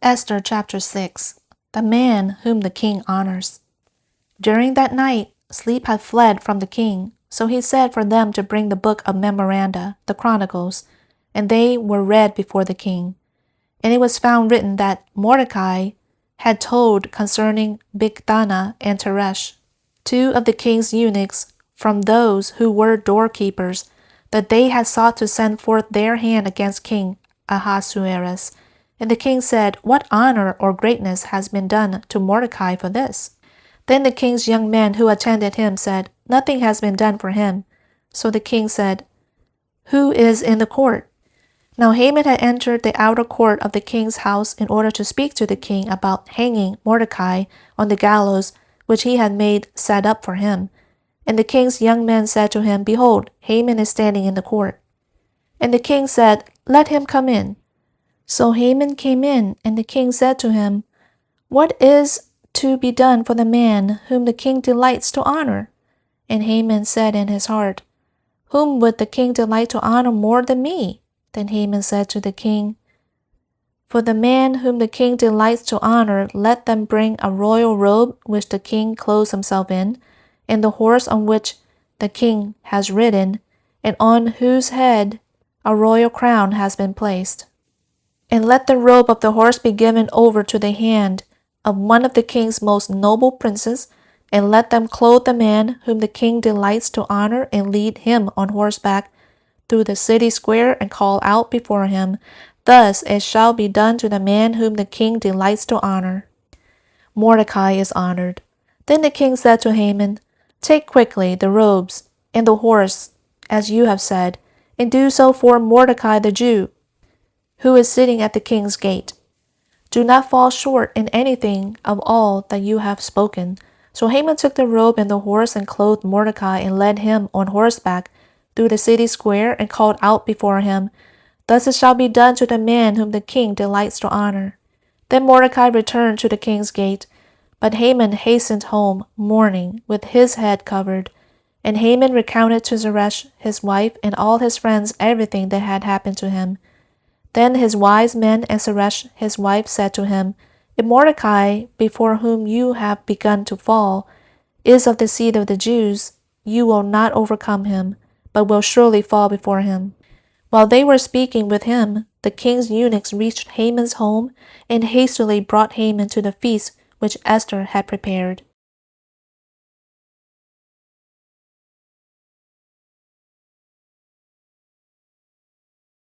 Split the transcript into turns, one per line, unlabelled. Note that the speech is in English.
Esther chapter 6. The man whom the king honors. During that night, sleep had fled from the king, so he said for them to bring the book of memoranda, the Chronicles, and they were read before the king. And it was found written that Mordecai had told concerning Bigthana and Teresh, two of the king's eunuchs, from those who were doorkeepers, that they had sought to send forth their hand against King Ahasuerus. And the king said, What honor or greatness has been done to Mordecai for this? Then the king's young men who attended him said, Nothing has been done for him. So the king said, Who is in the court? Now Haman had entered the outer court of the king's house in order to speak to the king about hanging Mordecai on the gallows which he had made set up for him. And the king's young men said to him, Behold, Haman is standing in the court. And the king said, Let him come in. So Haman came in, and the king said to him, What is to be done for the man whom the king delights to honor? And Haman said in his heart, Whom would the king delight to honor more than me? Then Haman said to the king, For the man whom the king delights to honor, let them bring a royal robe which the king clothes himself in, and the horse on which the king has ridden, and on whose head a royal crown has been placed. And let the robe of the horse be given over to the hand of one of the king's most noble princes, and let them clothe the man whom the king delights to honor, and lead him on horseback through the city square, and call out before him, Thus it shall be done to the man whom the king delights to honor. Mordecai is honored. Then the king said to Haman, Take quickly the robes and the horse, as you have said, and do so for Mordecai the Jew, who is sitting at the king's gate. Do not fall short in anything of all that you have spoken. So Haman took the robe and the horse and clothed Mordecai and led him on horseback through the city square and called out before him, Thus it shall be done to the man whom the king delights to honor. Then Mordecai returned to the king's gate, but Haman hastened home, mourning, with his head covered. And Haman recounted to Zeresh his wife and all his friends everything that had happened to him. Then his wise men and Zeresh his wife said to him, If Mordecai, before whom you have begun to fall, is of the seed of the Jews, you will not overcome him, but will surely fall before him. While they were speaking with him, the king's eunuchs reached Haman's home and hastily brought Haman to the feast which Esther had prepared.